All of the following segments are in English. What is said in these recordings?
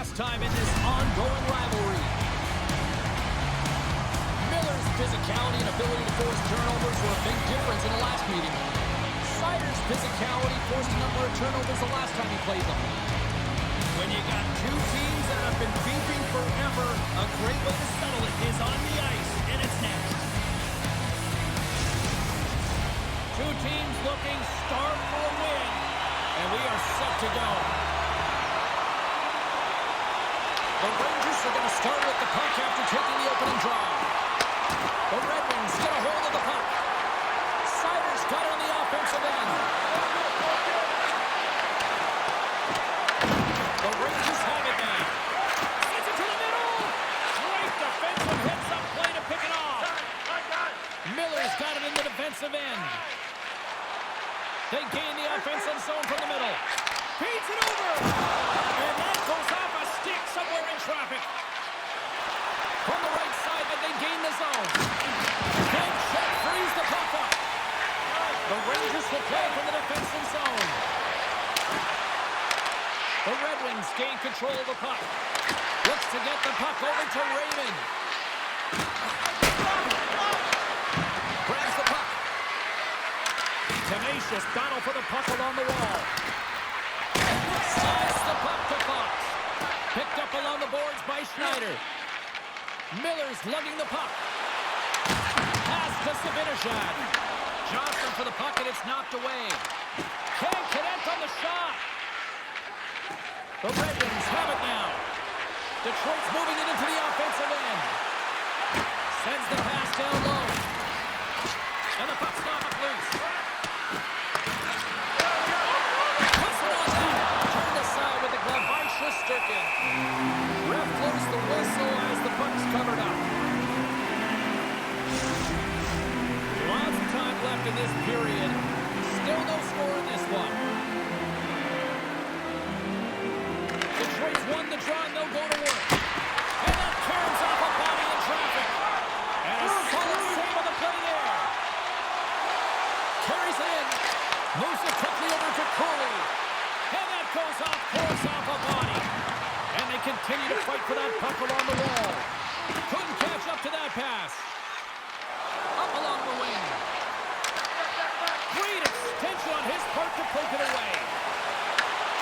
halftime in this ongoing rivalry. Miller's physicality and ability to force turnovers were a big difference in the last meeting. Sider's physicality forced a number of turnovers the last time he played them. When you got two teams that have been beefing forever, a great way to settle it is on the ice, and it's next. Two teams looking starved for a win, and we are set to go. The Rangers are going to start with the puck after taking the opening draw. The Red Wings get a hold of the puck. Sider's got it on the offensive end. The Rangers have it now. Sends it to the middle. Great defensive hits up play to pick it off. Miller's got it in the defensive end. They gain the offensive zone from the middle. Feeds it over. And that goes off a stick somewhere in traffic. From the right side, but they gain the zone. Then check frees the puck up. The Rangers will play from the defensive zone. The Red Wings gain control of the puck. Looks to get the puck over to Raymond. Grabs the puck. Tenacious battle for the puck along the wall. Slides the puck to Fox. Picked up along the boards by Schneider. Miller's lugging the puck. Pass to Zibanejad. Johnson for the puck, and it's knocked away. Can't connect on the shot. The Red Wings have it now. Detroit's moving it into the offensive end. Sends the pass down low. And the puck's knocked loose. Puts it on that. Turned aside with the glove by Shesterkin. Ref blows the whistle as the puck's covered up. Lots of time left in this period. Still no score in this one. Detroit's won the draw and they'll go to work. And that turns off a body in traffic. And a solid save on the play there. Carries it in. Moves it quickly over to Cooley. And that goes off course off a body. And they continue to fight for that puck along the wall. Couldn't catch up to that pass. Up along the wing. Great extension on his part to poke it away.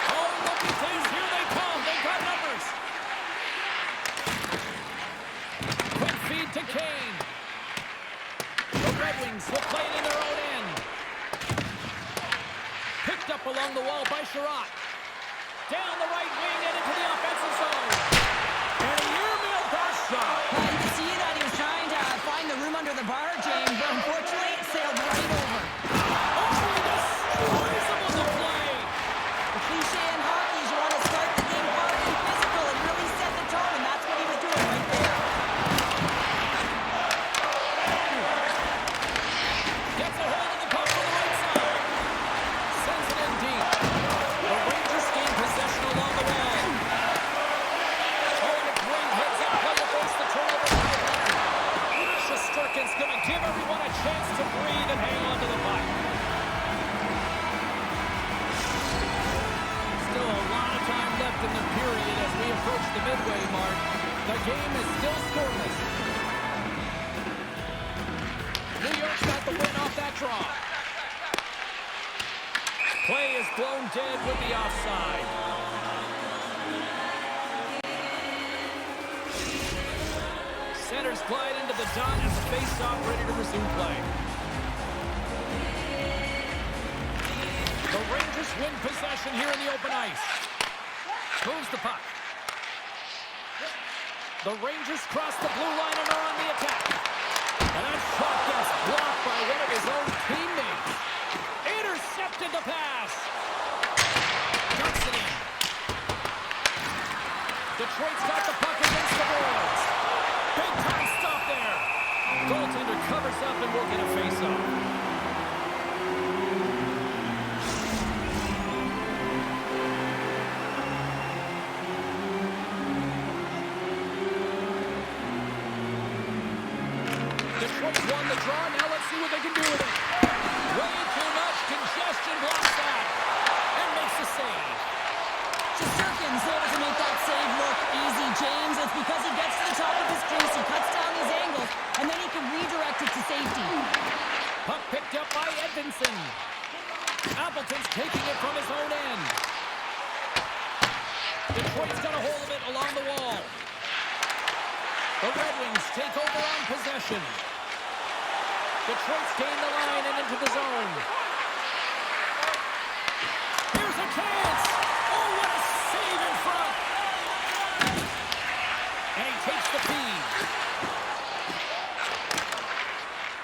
Oh, look at this. Here they come. They've got numbers. Quick feed to Kane. The Red Wings will play it in their own end. Picked up along the wall by Sherratt. Down the right wing and into the offensive zone. And a airmail pass shot. Well, you can see that he was trying to find the room under the bar, James, but unfortunately it sailed right over. Oh, he destroys him on the play. The cliche in hockey is you want to start the game hard and physical and really set the tone, and that's what he was doing right there. Gets a hold of the puck on the right side. Sends it in deep. The Rangers gain possession along the wall. Oh, and a great heads-up play to force the turnover. Shesterkin's going to give everyone a chance to breathe and hang on to the puck. Still a lot of time left in the period as we approach the midway mark. The game is still scoreless. New York's got the win off that draw. Play is blown dead with the offside. Centers glide into the dot as the face-off ready to resume play. The Rangers win possession here in the open ice. Moves the puck. The Rangers cross the blue line and are on the attack. And that shot gets blocked by one of his own teammates. Intercepted the pass. Ducks it in. Detroit's got the puck against the boards. Big time stop there. Goaltender covers up and will get a face-off. Detroit's won the draw. Now let's see what they can do with it. Way too much congestion. Blocks that. And makes the save. Shesterkin's able to make that save look Johansson. Appleton's taking it from his own end. Detroit's got a hold of it along the wall. The Red Wings take over on possession. Detroit's gained the line and into the zone. Here's a chance. Oh, what a save in front. And he takes the feed.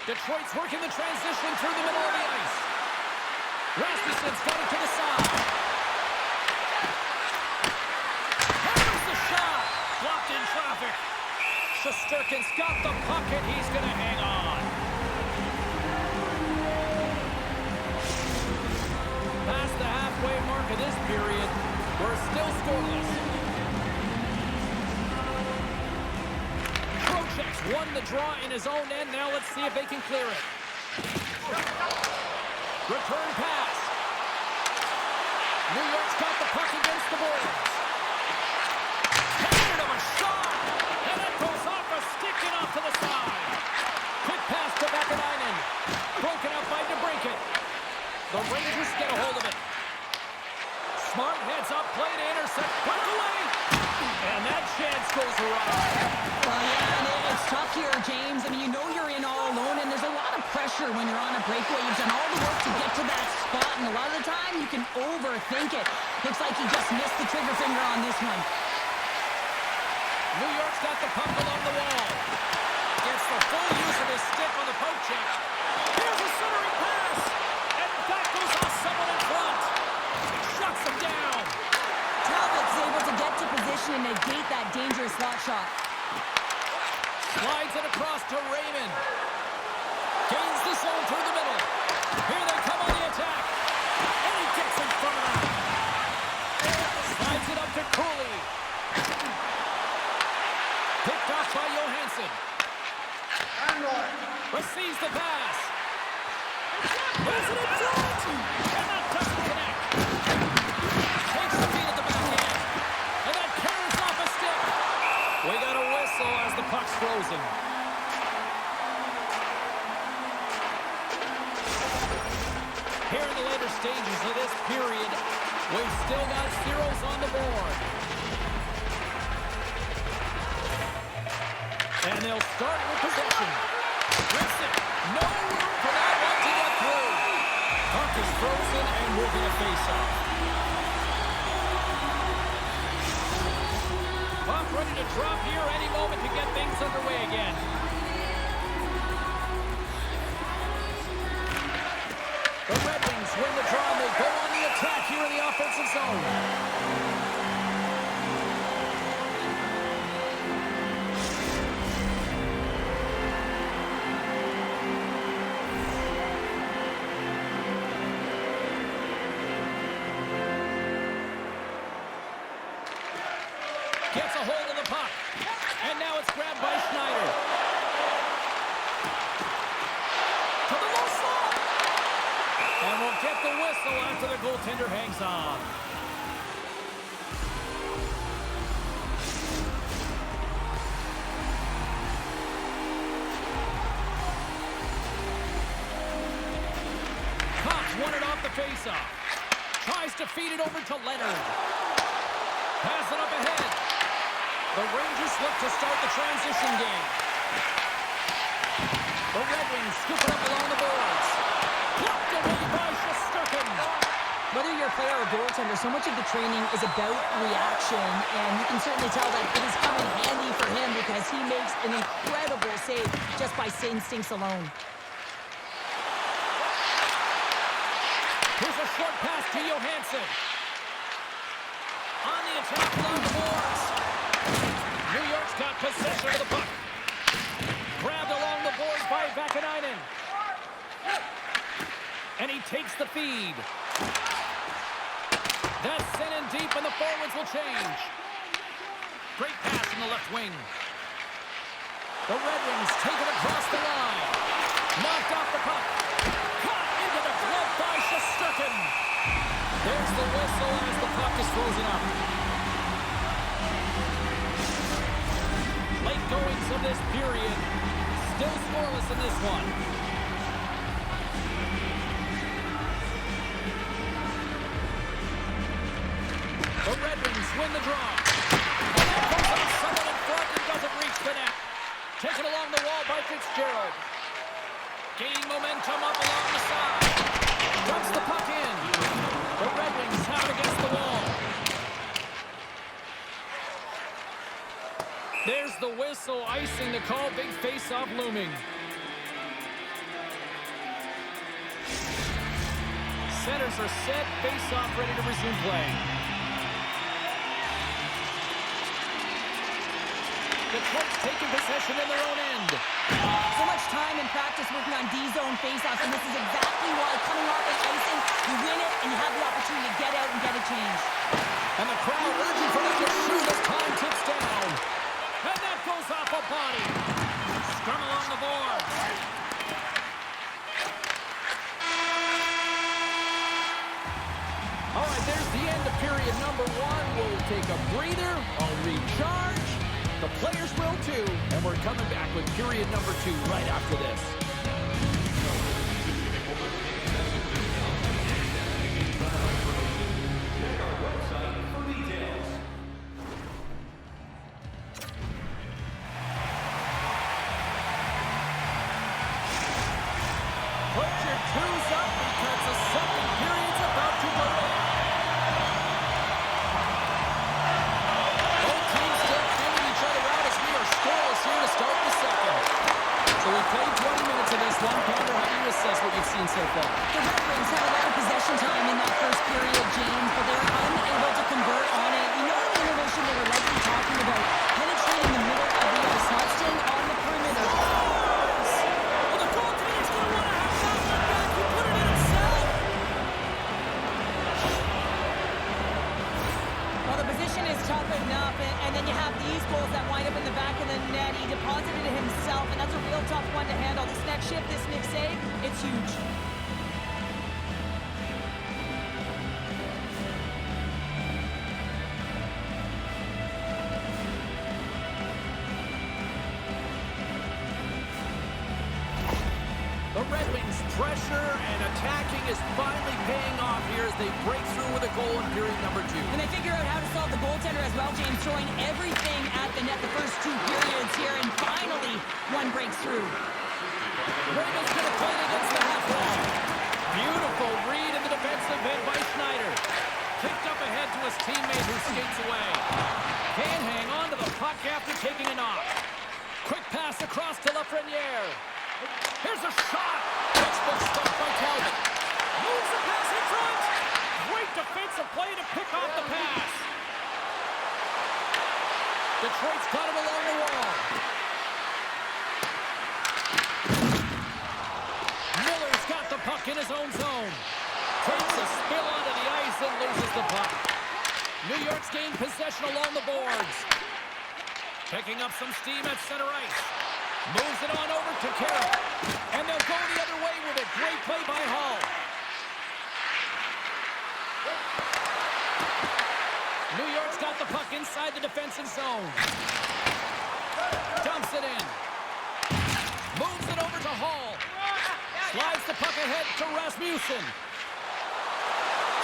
Detroit's working the transition through the middle of the ice. Rasmussen's got it to the side. Here's the shot. Blocked in traffic. Shesterkin's got the puck and he's going to hang on. Past the halfway mark of this period, we're still scoreless. Trocheck's won the draw in his own end. Now let's see if they can clear it. Return pass. New York's got the puck against the boards. Tired of a shot. And it goes off a stick and off to the side. Quick pass to Vakanainen. Broken up by DeBrincat. The Rangers get a hold of it. Smart heads up, play to intercept. Put away. And that chance goes awry. Well, yeah, and it's tough here, James. I mean, you know you're in all alone, and there's a lot of pressure when you're on a breakaway. You've done all the work to get to that spot, and a lot of the time you can overthink it. Looks like he just missed the trigger finger on this one. New York's got the puck along the wall. Gets the full use of his stick on the poke check. Here's a centering pass. And that goes off someone in front. Shuts him down. Talbot's able to get to position and negate that dangerous slot shot. Slides it across to Raymond. Gains the zone through the middle. Here they come on the attack. And he gets in front of them. Slides it up to Cooley. Picked off by Johansson. Receives the pass. Puts it in front. And that doesn't connect. Takes the feed at the back end. And that carries off a stick. We got a whistle as the puck's frozen. Here in the later stages of this period, we've still got zeros on the board. And they'll start with possession. Rips it. No room for that one to get through. Puck is frozen and we're going to face off. Puck ready to drop here any moment to get things underway again. The Red Wings win the draw and they go on the attack here in the offensive zone. Gets a hold of the puck. And now it's grabbed by Schneider. To the low slot. And we'll get the whistle after the goaltender hangs on. Cox won it off the faceoff. Tries to feed it over to Leonard. Pass it up ahead. The Rangers look to start the transition game. The Red Wings scoop it up along the boards. Blocked away by Shesterkin. Whether you're a player or goaltender, so much of the training is about reaction, and you can certainly tell that it is coming handy for him because he makes an incredible save just by instincts alone. Here's a short pass to Johansson. On the attack along the boards. New York's got possession of the puck. Grabbed along the boards by Vakanainen. And he takes the feed. That's sent in deep and the forwards will change. Great pass in the left wing. The Red Wings take it across the line. Knocked off the puck. Caught into the glove by Shesterkin. There's the whistle as the puck is frozen up. Late goings of this period. Still scoreless in this one. win the draw. And that goes on someone in front and doesn't reach the net. Taken along the wall by Fitzgerald. Gaining momentum up along the side. Dumps the puck in. The Red Wings have it against the wall. There's the whistle, icing the call. Big face-off looming. Centers are set. Face-off ready to resume play. The Twins taking possession in their own end. So much time in practice working on D-zone face-offs, and this is exactly why coming off an icing, you win it, and you have the opportunity to get out and get a change. And the crowd urging for them to shoot as time ticks down. And that goes off a body. Scrum along the boards. All right, there's the end of period number one. We'll take a breather. I'll recharge. The players will too. And we're coming back with period number two right after this. Put your twos up because the second period's about to begin. Both teams still feeling each other out as we are scoreless here to start the second. So we played 20 minutes of this one. Connor, how do you assess what you've seen so far? The Red Wings had a lot of possession time in that first period, James, but they were unable to convert on it. You know, in the intermission, they were likely talking about penetrating the middle of the ice, not staying on the perimeter. Well, the goaltender's going to want to have that one back. He put it in himself. Well, the position is tough enough, and then you have these goals that wind up in the back of the net. He deposited it himself, and that's a real tough one to handle. This next shift, this next save, it's huge. The Red Wings' pressure and attacking is finally paying off here as they break through with a goal in period number two. And they figure out how to solve the goaltender as well, James, throwing everything at the net the first two periods here, and finally one breaks through. Ravens going to play it against the half wall. Beautiful read in the defensive end by Schneider. Kicked up ahead to his teammate who skates away. Can't hang on to the puck after taking a knock. Quick pass across to Lafreniere. Here's a shot. Textbook stuff by Calvin. Moves the pass in front. Great defensive play to pick off the pass. Detroit's got it along the wall. Miller's got the puck in his own zone. Takes a spill onto the ice and loses the puck. New York's gained possession along the boards. Picking up some steam at center ice. Moves it on over to Carroll. And they'll go the other way with it. Great play by Hall. New York's got the puck inside the defensive zone. Dumps it in. Moves it over to Hall. Slides the puck ahead to Rasmussen.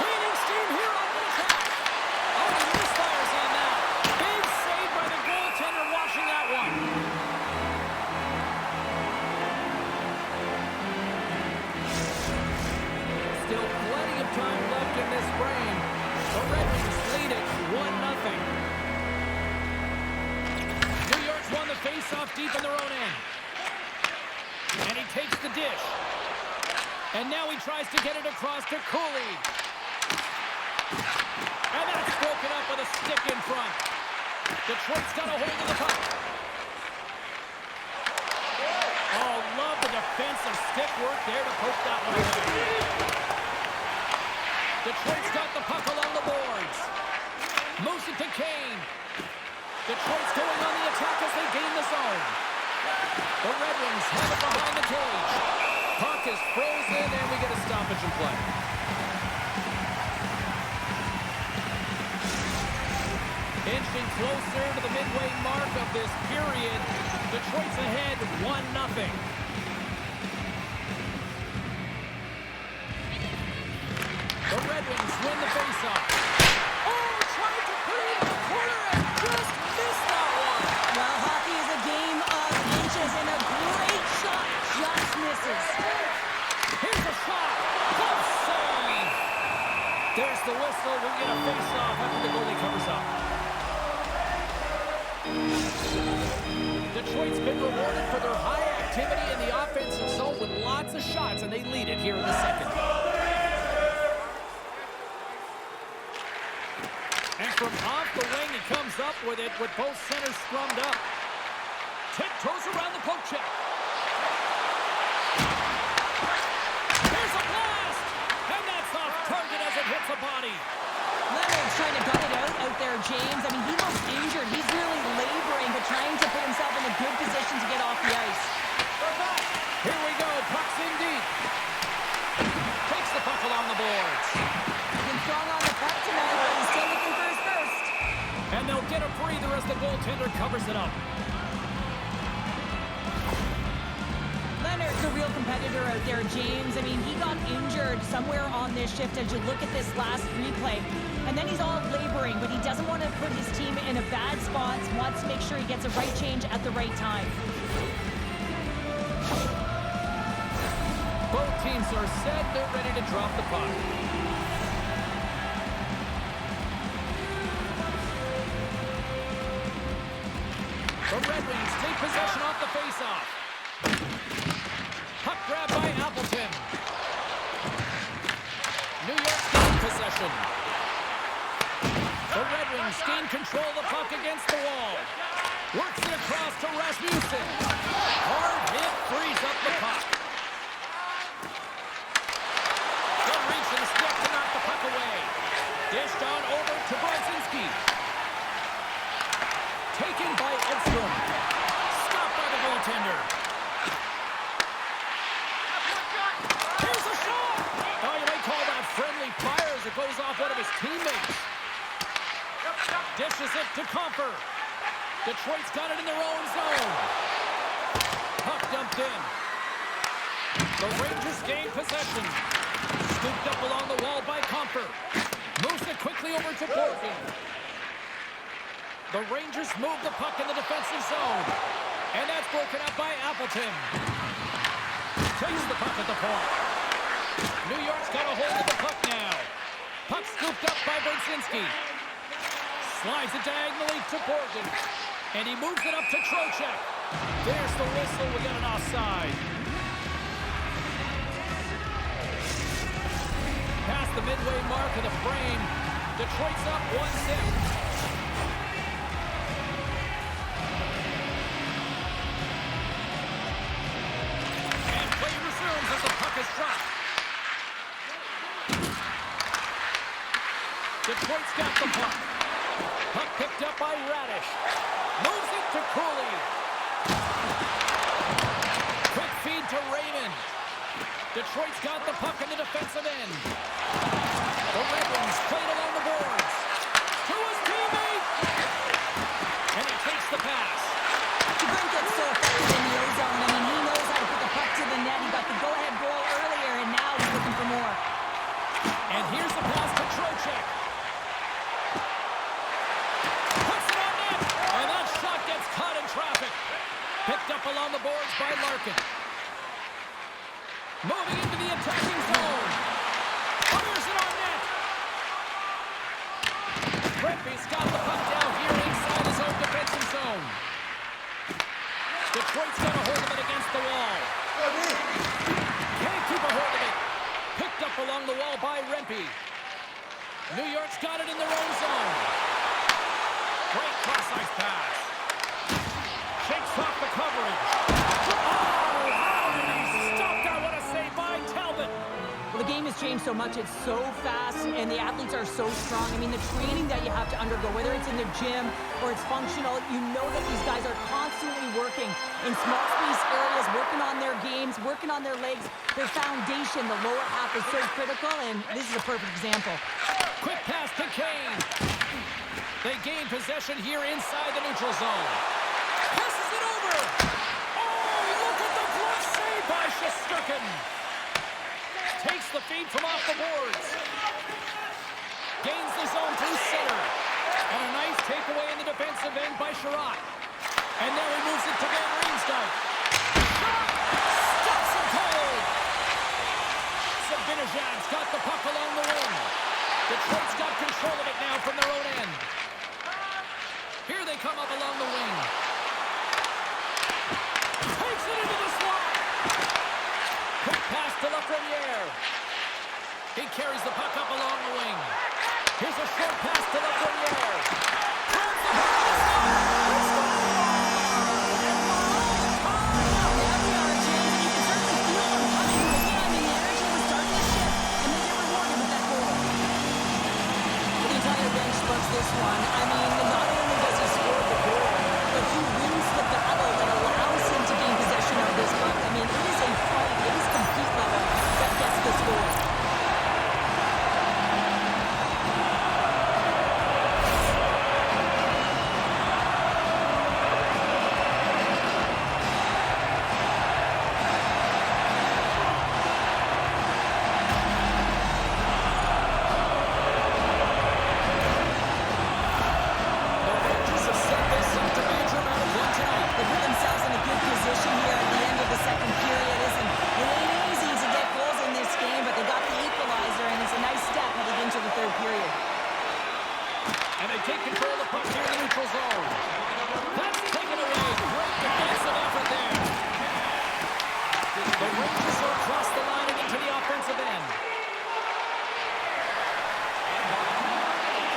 Gaining steam here on the attack. Oh, he misfires on that. Big save by the goaltender washing that one. Still plenty of time left in this frame. The Red Wings lead it 1-0. New York's won the face-off deep in their own end. And he takes the dish. And now he tries to get it across to Cooley. And that's broken up with a stick in front. Detroit's got a hold of the puck. Oh, love the defensive stick work there to poke that one away. Detroit's got the puck along the boards. Moves it to Kane. Detroit's going on the attack as they gain the zone. The Red Wings have it behind the cage. Puck is frozen, and we get a stoppage in play. Inching closer to the midway mark of this period. Detroit's ahead 1-0. The Red Wings win the faceoff. Oh, tried to put it in been rewarded for their high activity in the offensive zone with lots of shots, and they lead it here in the second. And from off the wing, he comes up with it with both centers scrummed up. Tiptoes around the poke check. Here's a blast! And that's off target as it hits a body. Leonard's trying to gut it out there, James. I mean, he looks injured. He's really laboring, but trying to put himself in a good position to get off the ice. Here we go. Puck's in deep. Takes the puck along the boards. He's been strong on the puck tonight, but he's still looking for his first. And they'll get a breather as the goaltender covers it up. Leonard's a real competitor out there, James. I mean, he got injured somewhere on this shift as you look at this last replay. And then he's all laboring, but he doesn't want to put his team in a bad spot. He wants to make sure he gets a right change at the right time. Both teams are set. They're ready to drop the puck. The Red Wings take possession off the faceoff. Puck grab by Appleton. New York's got possession. The Red Wings gain control of the puck against the wall. Works it across to Rasmussen. Hard hit frees up the puck. Good reach to the stick to knock the puck away. Dished on over to Brodzinski. Taken by Edstrom. Stopped by the goaltender. Here's a shot! Oh, you might call that friendly fire as it goes off one of his teammates. Dishes it to Comfer. Detroit's got it in their own zone. Puck dumped in. The Rangers gain possession. Scooped up along the wall by Comfer. Moves it quickly over to Borgen. The Rangers move the puck in the defensive zone. And that's broken up by Appleton. Takes the puck at the point. New York's got a hold of the puck now. Puck scooped up by Brodzinski. Slides it diagonally to Borgen. And he moves it up to Trocheck. There's the whistle. We got an offside. Past the midway mark of the frame. Detroit's up 1-0. As the puck is dropped. Detroit's got the puck. Puck picked up by Radish. Moves it to Cooley. Quick feed to Raymond. Detroit's got the puck in the defensive end. The Red Wings played along the boards. To his teammate. And he takes the pass. DeBrink gets so effective in the O-zone. I mean, he knows how to put the puck to the net. He got the go-ahead goal earlier, and now he's looking for more. And here's the pass to Trocheck. Puts it on net. And that shot gets caught in traffic. Picked up along the boards by Larkin. Moving into the attacking zone. Fires it on net. Rempe's got the puck down here inside his own defensive zone. Detroit's got a hold of it against the wall. Can't keep a hold of it. Picked up along the wall by Rempe. New York's got it in their own zone. Great cross-ice pass. Shakes off the coverage. Oh, how did he stop that? What a save by Talbot. Well, the game has changed so much. It's so fast, and the athletes are so strong. I mean, the training that you have to undergo, whether it's in the gym or it's functional, you know that these guys are constantly working in small space areas, working on their games, working on their legs. Their foundation, the lower half, is so critical, and this is a perfect example. Quick pass to Kane. They gain possession here inside the neutral zone. Passes it over. Oh, look at the glove save by Shesterkin. Takes the feed from off the boards. Gains the zone through center. And a nice takeaway in the defensive end by Sherratt. And now he moves it to Van Riemsdyk. Shot! Stops him cold! Zibanejad's got the puck along the wing. Detroit's got control of it now from their own end. Here they come up along the wing. Lafreniere. He carries the puck up along the wing. Here's a short pass to Lafreniere. Turns the puck. This one. I mean, not only does he score the goal, but he wins the battle that allows him to gain possession of this puck. I mean, it is a fight, it is compete level that gets this goal. Take control of the puck here in the neutral zone. That's taken away. Great defensive effort there. The Rangers are across the line and into the offensive end.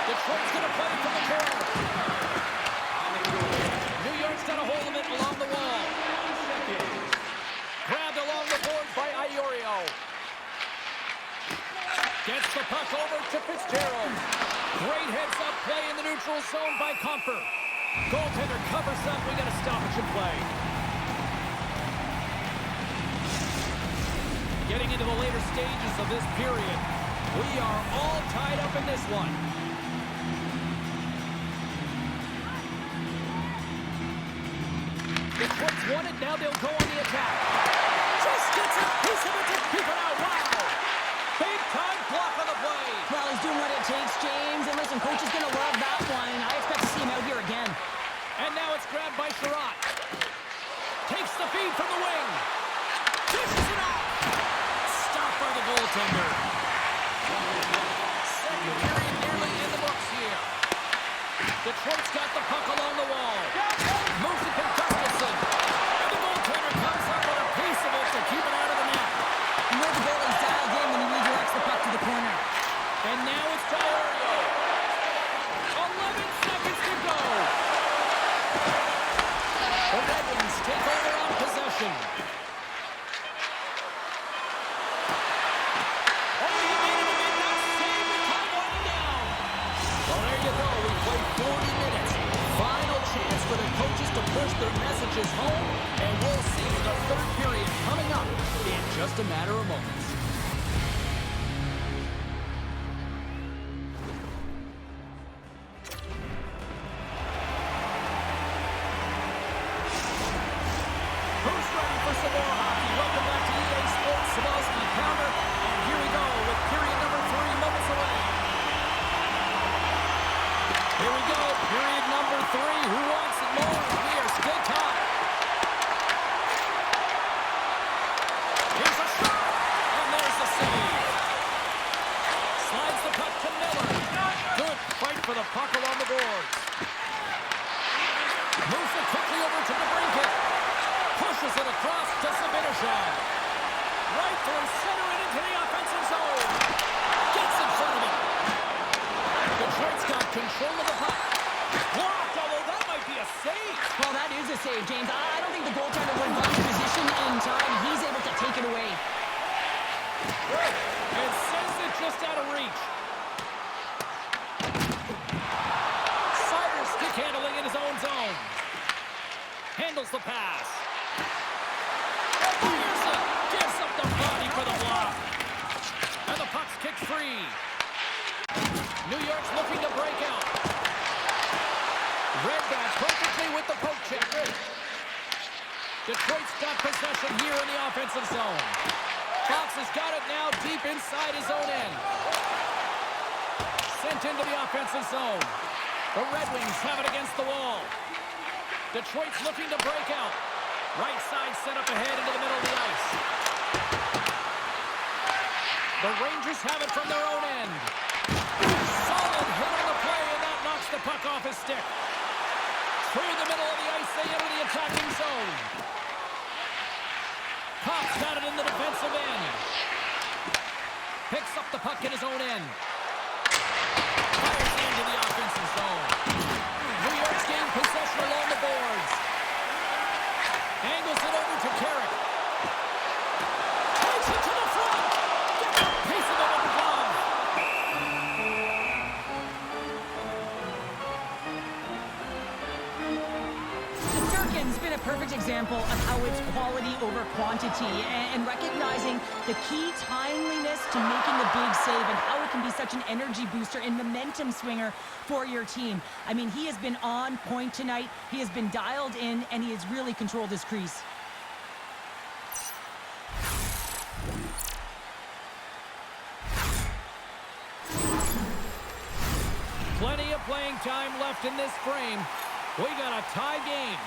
Detroit's going to play from the corner. New York's got a hold of it along the wall. Grabbed along the boards by Iorio. Gets the puck over to Fitzgerald. Great heads-up play in the neutral zone by Comfer. Goaltender covers up. We got a stoppage in play. Getting into the later stages of this period, we are all tied up in this one. Detroit's won it. Now they'll go on the attack. Just gets a piece of it to keep it out. Wow! Big-time block on the play. Well, he's doing what it takes, James. And listen, coach is going to love that one. I expect to see him out here again. And now it's grabbed by Sherratt. Takes the feed from the wing. Dishes it off. Stopped by the goaltender. Second period nearly in the books here. Detroit's got the puck along the wall. Moves it to Gustafsson. And the goaltender comes up with a piece of it to keep it out of the net. You know the goalie's dialed in when he redirects the puck to the corner. And now it's Iorio. 11 seconds to go. The Red Wings take over on possession. Oh, he made it again. That save the time winding down. Well, there you go. We played 40 minutes. Final chance for the coaches to push their messages home. And we'll see the third period coming up in just a matter of moments. For the puck along the boards. Moves it quickly over to the brinket. Pushes it across to Zibanejad. Right through center and into the offensive zone. Gets in front of it. Detroit's got control of the puck. Blocked, although that might be a save. Well, that is a save, James. I don't think the goaltender would have gotten position in time. He's able to take it away. And sends it just out of reach. Handling in his own zone. Handles the pass. Fires it. Gives up the body for the block. And the puck's kicked free. New York's looking to break out. Read that perfectly with the poke check. Detroit's got possession here in the offensive zone. Fox has got it now deep inside his own end. Sent into the offensive zone. The Red Wings have it against the wall. Detroit's looking to break out. Right side set up ahead into the middle of the ice. The Rangers have it from their own end. Solid hit on the play, and that knocks the puck off his stick. Through the middle of the ice, they enter the attacking zone. Cops got it in the defensive end. Picks up the puck in his own end. Fires into the offensive zone. New York's gained possession along the boards. Angles it over to Carrick. Takes it to the front. Gets a piece of it with the glove. Shesterkin's been a perfect example of how it's quality over quantity and recognizing the key timeliness to making a big save and how it can be such an energy booster and momentum swinger for your team. I mean, he has been on point tonight. He has been dialed in, and he has really controlled his crease. Plenty of playing time left in this frame. We got a tie game.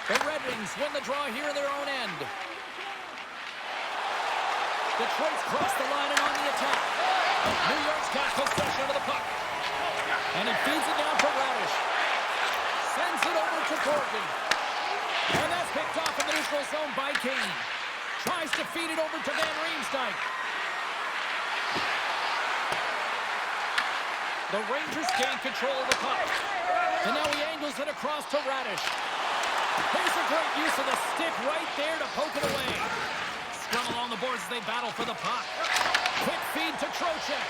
The Red Wings win the draw here in their own end. Detroit's crossed the line and on the attack. New York's got possession of the puck. And he feeds it down to Radish. Sends it over to Corkin. And that's picked off in the neutral zone by Kane. Tries to feed it over to Van Riemsdyk. The Rangers gain control of the puck. And now he angles it across to Radish. Here's a great use of the stick right there to poke it away. Scrum along the boards as they battle for the puck. Quick feed to Trocheck.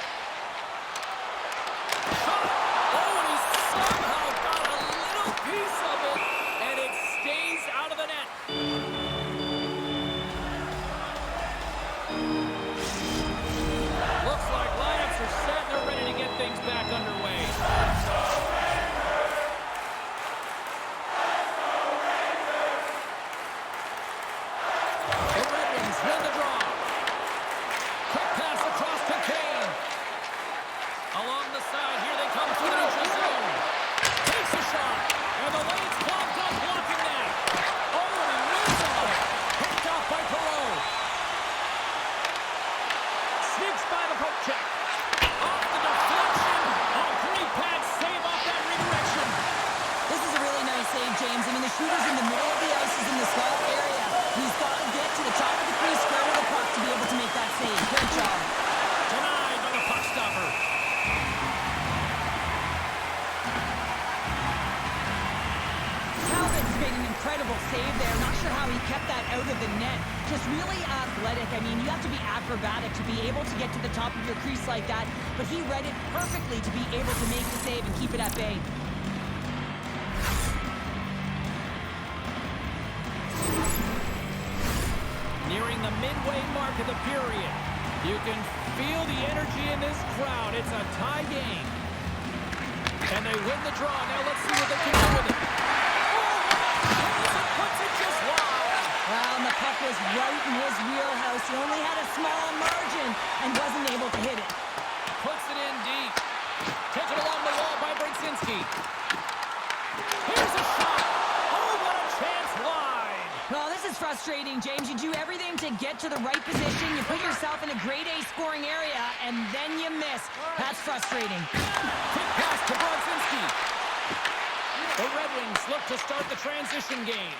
Oh, and he somehow got a little piece of it, and it stays out of the net. Looks like lineups are set and they're ready to get things back underway. Win the draw. Quick pass across to Kane. Along the side, here they come through the neutral zone. Takes a shot, and the lane's blocked up, blocking that. Oh, and he wins on it. Picked off by Perreault. Sneaks by the poke check. Off the deflection. A great pad save off that redirection. This is a really nice save, James. I mean, the shooter's in the middle of the ice, is in the slot area. He's got to get to the top of the crease, square to the puck to be able to make that save. Great job. Denied by the puck stopper. Talbot's made an incredible save there. Not sure how he kept that out of the net. Just really athletic. I mean, you have to be acrobatic to be able to get to the top of your crease like that, but he read it perfectly to be able to make the save and keep it at bay. Nearing the midway mark of the period. You can feel the energy in this crowd. It's a tie game. And they win the draw. Now let's see what they can do with it. Oh, puts it just wide. Well, and the puck was right in his wheelhouse. He only had a small margin and wasn't able to hit it. Puts it in deep. Taken along the wall by Brzezinski. Here's a shot. Oh, what a chance wide. Well, this is frustrating, James. You do everything to get to the right position. You put yourself in a grade A scoring area, and then you miss. That's frustrating. Quick pass to Brzezinski. The Red Wings look to start the transition game.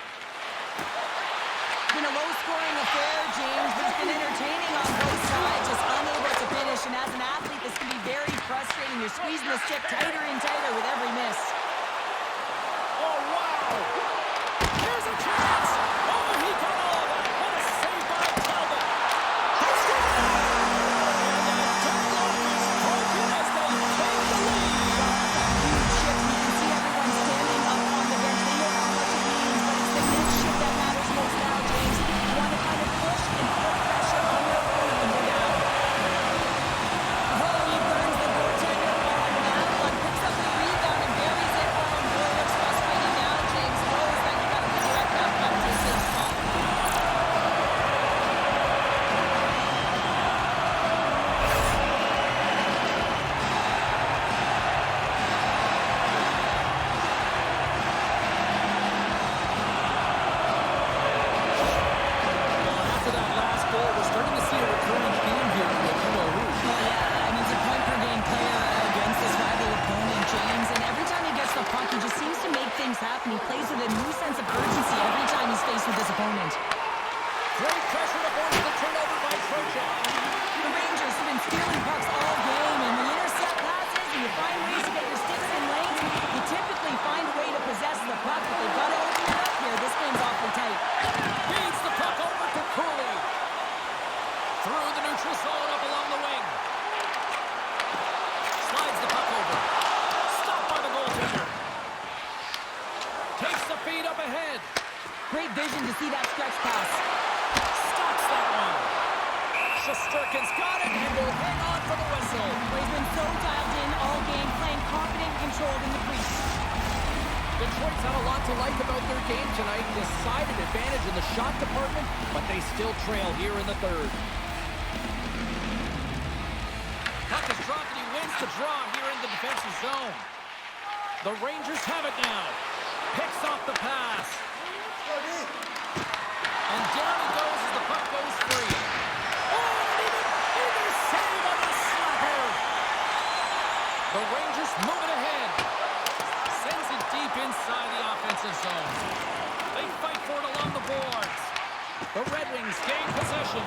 It's been a low-scoring affair, James, but it's been entertaining on both sides. Just unable to finish, and as an athlete, this can be very frustrating. You're squeezing the stick tighter and tighter with every miss. Oh, wow! Here's a chance! Oh, he got all of it! What a save by Talbot! He's got it! And that deadlock is broken as they take the lead! Huge shift. You can see everyone standing up on the bench. They know how much it means, but it's the next shift that matters most now, James. You want to kind of push and put pressure on your opponent when you're down. Oh, he burns the goaltender on that one. Picks up the rebound and buries it Shesterkin's got it and will hang on for the whistle. He's been so dialed in all game, playing confident and controlled in the crease. Detroit's had a lot to like about their game tonight. Decided advantage in the shot department, but they still trail here in the third. Puck is dropped and he wins the draw here in the defensive zone. The Rangers have it now. Picks off the pass. And down he goes as the puck goes free. Oh, even save on the slapper. The Rangers moving ahead. Sends it deep inside the offensive zone. They fight for it along the boards. The Red Wings gain possession.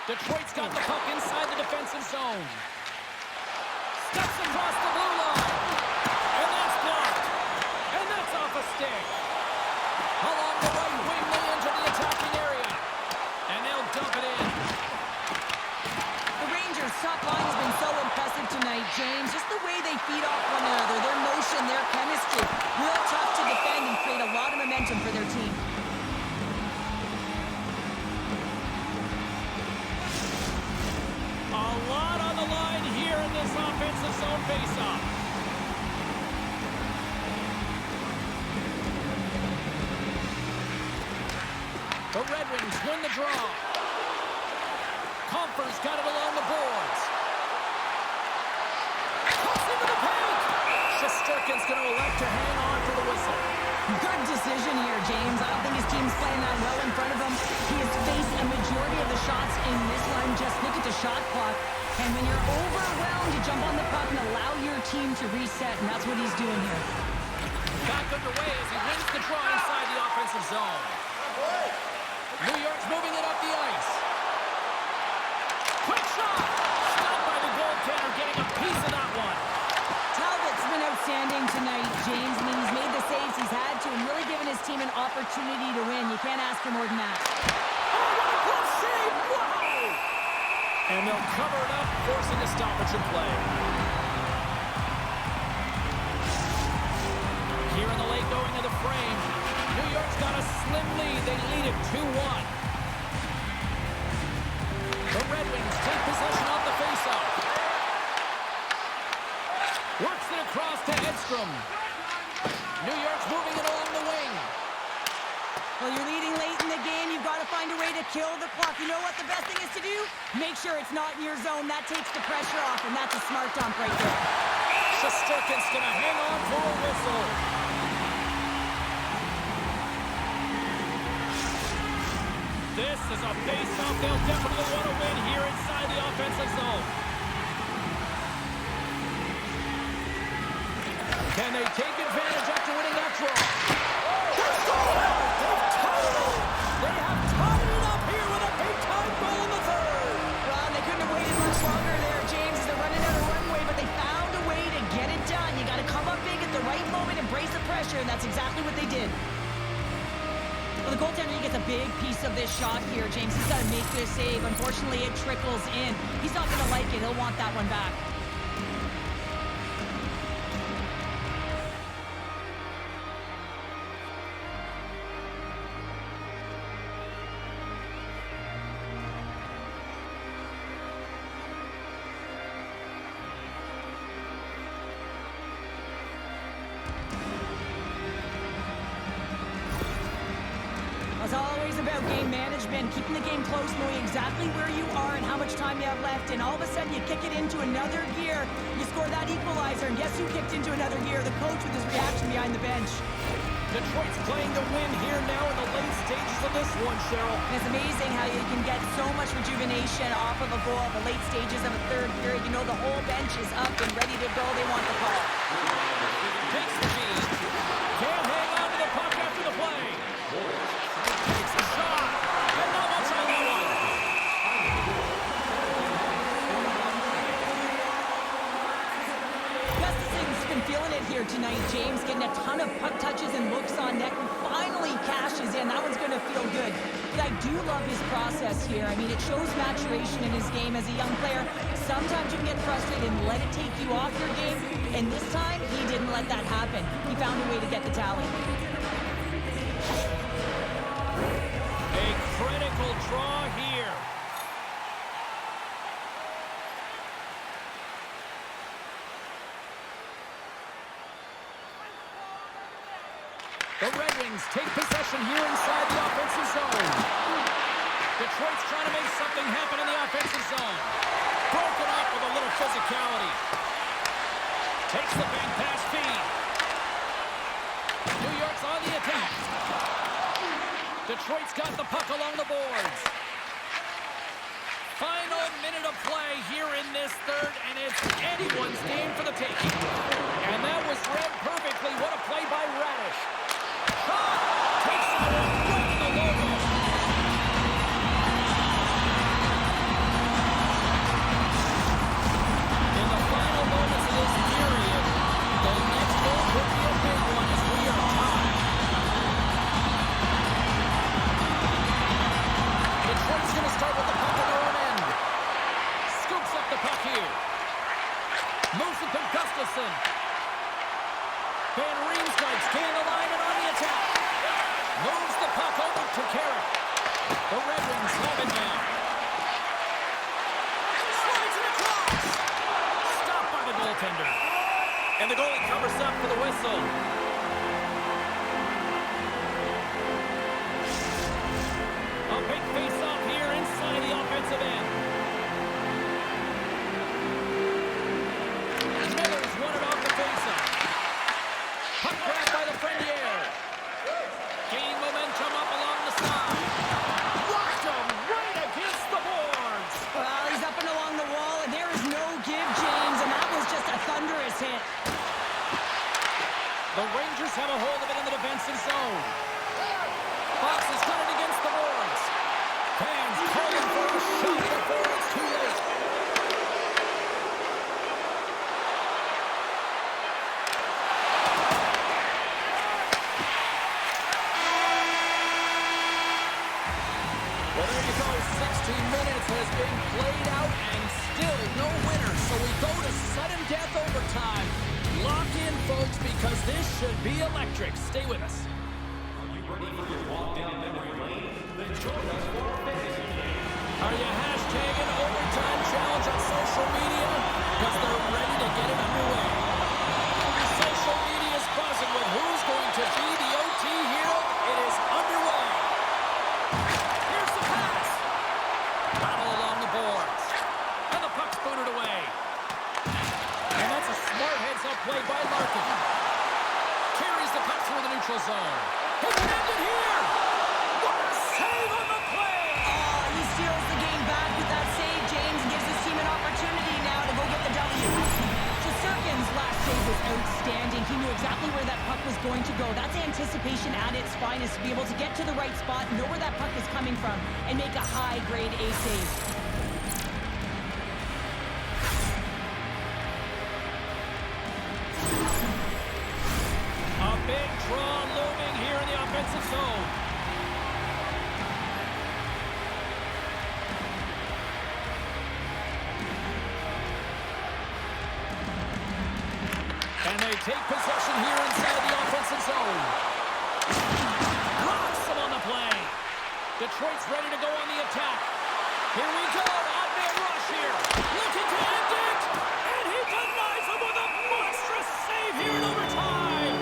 Detroit's got the puck inside the defensive zone. Steps across the blue line. And that's blocked. And that's off a stick. Along the right wing, they enter the attacking area. And they'll dump it in. The Rangers' top line has been so impressive tonight, James. Just the way they feed off one another, their motion, their chemistry. Real tough to defend and create a lot of momentum for their team. A lot on the line here in this offensive zone faceoff. The Red Wings win the draw. Comfer's got it along the boards. Cuts into the paint. Shesterkin's going to elect to hang on for the whistle. Good decision here, James. I don't think his team's playing that well in front of him. He has faced a majority of the shots in this one. Just look at the shot clock. And when you're overwhelmed, you jump on the puck and allow your team to reset, and that's what he's doing here. Back underway as he wins the draw inside the offensive zone. New York's moving it up the ice. Quick shot! Stopped by the goaltender, getting a piece of that one. Talbot's been outstanding tonight, James. I mean, he's made the saves he's had to and really given his team an opportunity to win. You can't ask for more than that. Oh, what a glove save! Wow! And they'll cover it up, forcing a stoppage in play. Here in the late going of the frame, New York's got a slim lead. They lead it 2-1. The Red Wings take possession off the faceoff. Works it across to Edstrom. New York's moving it along the wing. Well, you're leading late in the game. You've got to find a way to kill the clock. You know what the best thing is to do? Make sure it's not in your zone. That takes the pressure off, and that's a smart dump right there. Shesterkin's going to hang on for a whistle. This is a face-off they'll definitely want to win here inside the offensive zone. Can they take advantage after winning that draw? They've tied it up here with a big-time goal in the third. Well, they couldn't have waited much longer there, James. They're running out of runway, but they found a way to get it done. You got to come up big at the right moment and brace the pressure, and that's exactly what they did. Well, the goaltender, he gets a big piece of this shot here, James. He's got to make this save. Unfortunately, it trickles in. He's not going to like it. He'll want that one back. It's always about game management, keeping the game close, knowing exactly where you are and how much time you have left, and all of a sudden you kick it into another gear. You score that equalizer, and guess who kicked into another gear? The coach with his reaction behind the bench. Detroit's playing to win here now in the late stages of this one, Cheryl. And it's amazing how you can get so much rejuvenation off of a goal at the late stages of a third period. You know the whole bench is up and ready to go. They want the call. Takes the feed. Can't hang on to the puck after the play. Takes the shot. And not much on that one. Gustafson's been feeling it here tonight, James. Getting a ton of puck touches and looks on net and finally cashes in. That one's going to feel good. But I do love his process here. I mean, it shows maturation in his game as a young player. Sometimes you can get frustrated and let it take you off your game. And this time, he didn't let that happen. He found a way to get the tally. A critical draw here The Red Wings take possession here inside the offensive zone. Detroit's trying to make something happen in the offensive zone. Broken up with a little physicality. Takes the bank pass feed. New York's on the attack. Detroit's got the puck along the boards. Final minute of play here in this third, and it's anyone's game for the taking. And that was read perfectly. What a play by Radish. Shot! Takes it right in the logo. In the final moments of this period, the next goal could be a big one as we are tied. Detroit's going to start with the puck in their own end. Scoops up the puck here. Moves it to Gustafsson. Van Riemsdyk's getting the line and on the attack. Moves the puck over to Carrick. The Red Wings have it now. Slides it across. Stopped by the goaltender. And the goalie covers up for the whistle. A big face-off here inside the offensive end. Miller's won it off the face-off. Puck grab by the Frenier. Gain momentum up along the side. Locked him right against the boards. Well, he's up and along the wall, and there is no give, James, and that was just a thunderous hit. The Rangers have a hold of it in the defensive zone. Fox has got it against the boards. Fans calling for a shot before it's too late. Well, there you go. 16 minutes has been played out and still no winner. So we go to sudden death overtime. Lock in, folks, because this should be electric. Stay with us. Are you hashtagging overtime challenge on social media? Because they're ready to get it underway. Social media is buzzing with who's going to be the OT hero. It is underway. Here's the pass. Battle along the boards. And the puck's booted away. And that's a smart heads-up play by Larkin. Carries the puck through the neutral zone. He can end it here. What a save on the play. Oh, he steals the game back with that save, James, and gives his team an opportunity now to go get the W. Shesterkin's last save was outstanding. He knew exactly where that puck was going to go. That's anticipation at its finest, to be able to get to the right spot, know where that puck is coming from, and make a high-grade A save. A big draw looming here in the offensive zone. And they take possession here inside the offensive zone. Rocks them on the play. Detroit's ready to go on the attack. Here we go. Odd man rush here. Looking to end it. And he denies him with a monstrous save here in overtime.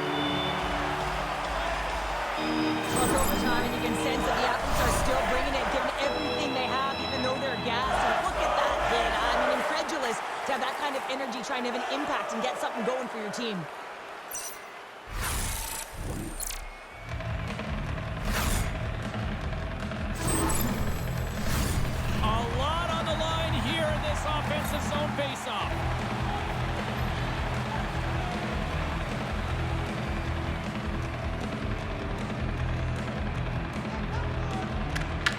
Well, it's overtime, and you can sense that the athletes are still bringing it, giving everything they have, even though they're gassed. And look at that hit. I'm incredulous to have that kind of energy trying to have an impact and get something going for your team. A lot on the line here in this offensive zone faceoff.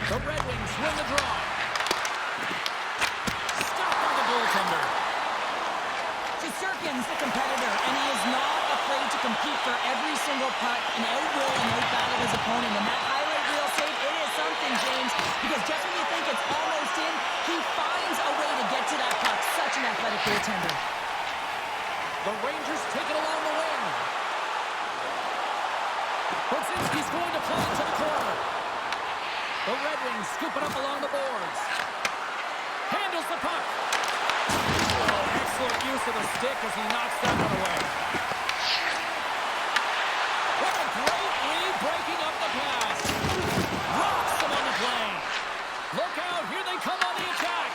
The Red Wings win the draw. Stopped by the goaltender. Shesterkin's the competitor, and he is not afraid to compete for every single puck and outwill and outbattle his opponent. And that highlight reel save, it is something, James, because just when you think it's almost in, he finds a way to get to that puck. Such an athletic goaltender. The Rangers take it along the wing. Brzezinski's going to play it to the corner. The Red Wings scoop it up along the boards. Handles the puck. Oh, excellent use of the stick as he knocks that one away. What a great lead pass. Rocks him on the play. Look out. Here they come on the attack.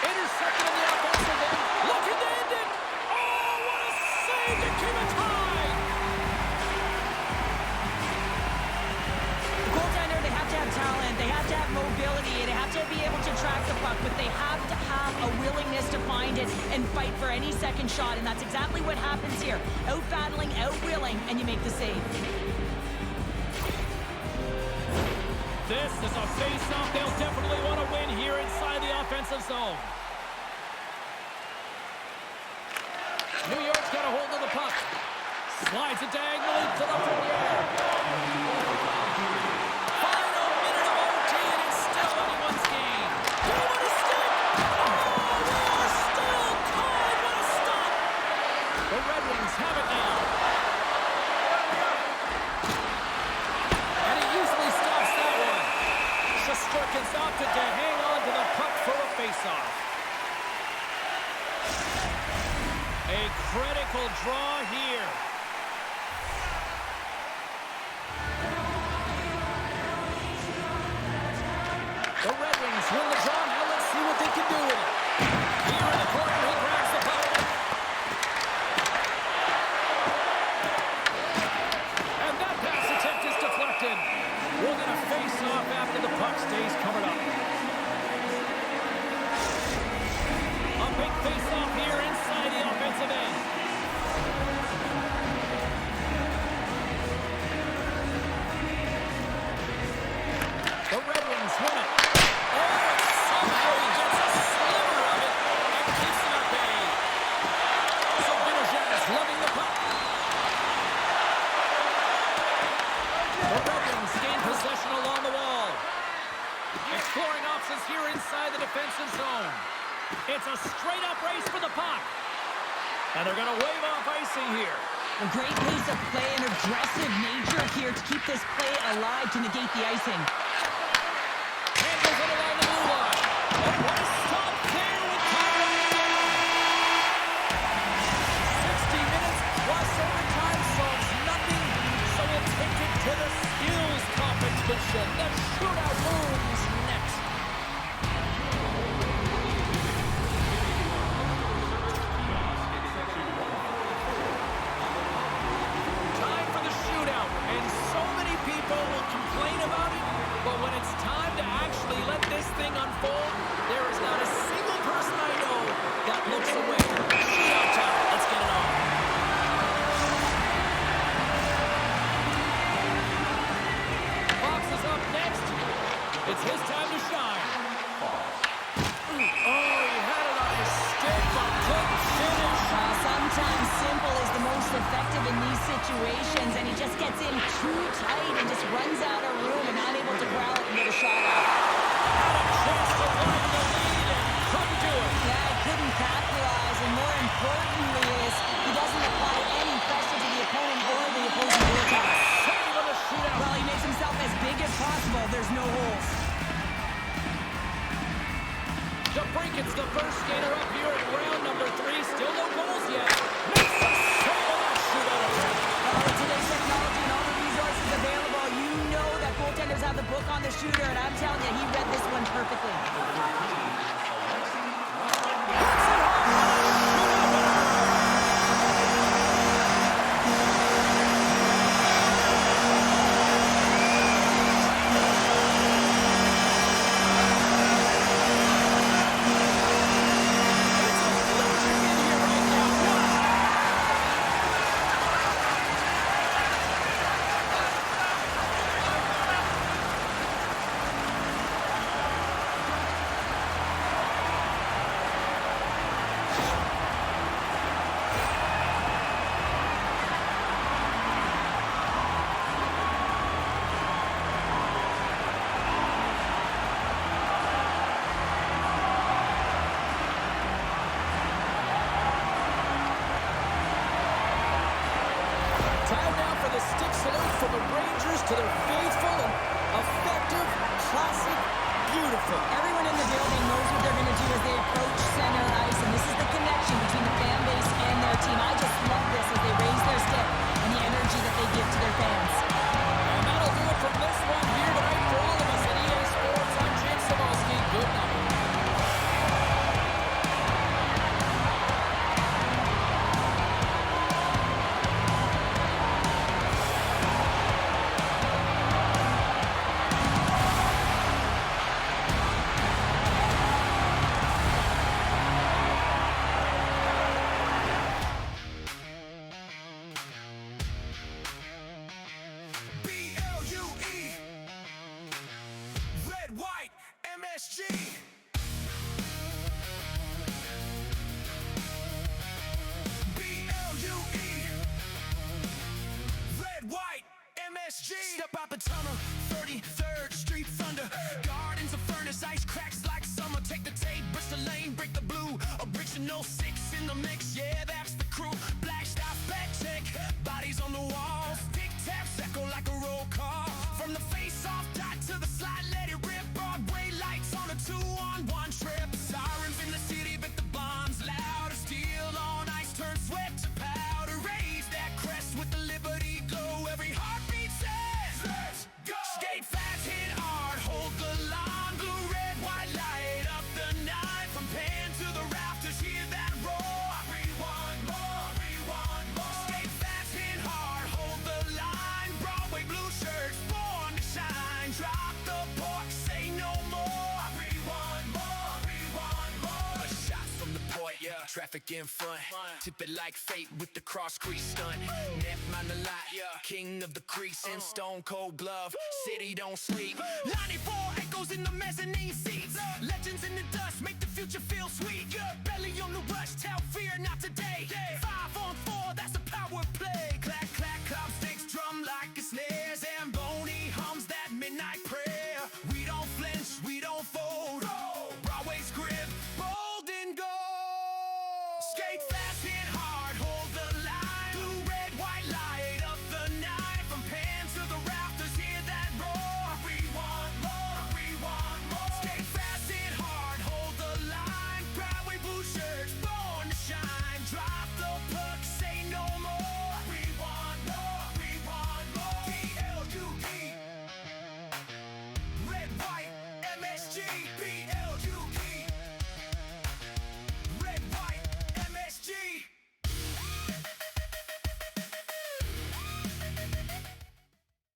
Intercepted in the offensive end. Looking to end it. Oh, what a save to keep it tied. The goaltender, they have to have talent. They have to have mobility. They have to be able to track the puck, but they have to have a willingness to find it and fight for any second shot, and that's exactly what happens here. Out-battling, out-willing, and you make the save. This is a face-off they'll definitely want to win here inside the offensive zone. New York's got a hold of the puck. Slides it diagonally to the forward. Final minute of OT, and it's still anyone's game. What a stick! Oh, they are still tied. What a stop! The Red Wings have it now. And he usually stops that one. Shesterkin's opted to hang on to the puck for a face-off. A critical draw here. The Red Wings win the draw. Now let's see what they can do with it. Here in the corner, he grabs the puck. And that pass attempt is deflected. We'll get a face-off after the puck stays covered up. A big face-off here inside the offensive end. The Red Wings win it. Oh, somehow he gets a sliver of it and keeps them at bay. So Binojet is loving the puck. The Red Wings gain possession along the wall. Exploring options here inside the defensive zone. It's a straight-up race for the puck. And they're going to wave off icing here. A great pace of play and aggressive nature here to keep this play alive to negate the icing. Handles it along the blue line. And what a stop there with time running down. 60 minutes plus overtime solves nothing. So we'll take it to the skills competition. The shootout moves next. Time for the shootout. And so many people will complain about it. But when it's time to actually let this thing unfold, there is not a single person I know that looks away. Shootout time. Let's get it on. Fox is up next. It's his time to shine. Oh, he had it on his stick, but couldn't finish. Sometimes simple is the most effective in these situations, and he just gets in too tight and just runs out of room and not able to corral it and get a shot off. Had a chance to widen the lead and couldn't do it. Yeah, he couldn't capitalize, and more importantly is he doesn't apply any pressure to the opponent or the opposing goaltender. Save on the shootout. Well, he makes himself as big as possible. There's no holes. DeBrinket's the first skater up here in round number 3. Still no goals yet. Makes the save on that shootout attempt. Well, with today's technology and all the resources available, you know that goaltenders have the book on the shooter, and I'm telling you, he read this one perfectly. Time now for the stick salute from the Rangers to their faithful and effective, classic, beautiful. Everyone in the building knows what they're going to do as they approach center ice, and this is the connection between the fan base and their team. I just love this as they raise their stick and the energy that they give to their fans. And that'll do it for 706 in the mix, yeah, that's the crew. Black stop, back check, bodies on the walls. Tic taps echo like a roll call. From the face-off dot to the slide, let it rip. Broadway lights on a 2-on-1 trip. Sirens in the city, but the bombs louder. Steel on ice, turn sweat to powder. Raise that crest with the Liberty glow. Every heartbeat says, let's go! Skate fast, hit hard, hold the line. Blue, red, white, light up the night. From pan to the rafters, hear that roar. Rewind more, rewind more. Skate fast, hit hard, hold the line. Broadway blue shirts, born to shine. Drop the pork, say no more. Rewind more, rewind more. A shot from the point, yeah. Traffic in front, tip it like fate with the cross crease stunt. Net man a lot, king of the crease in stone cold glove. City don't sleep. 94 echoes in the mezzanine seats. Legends in the dust make the future feel sweet. Belly on the rush, tell fear not today. 5 on 4, that's a power play. Clack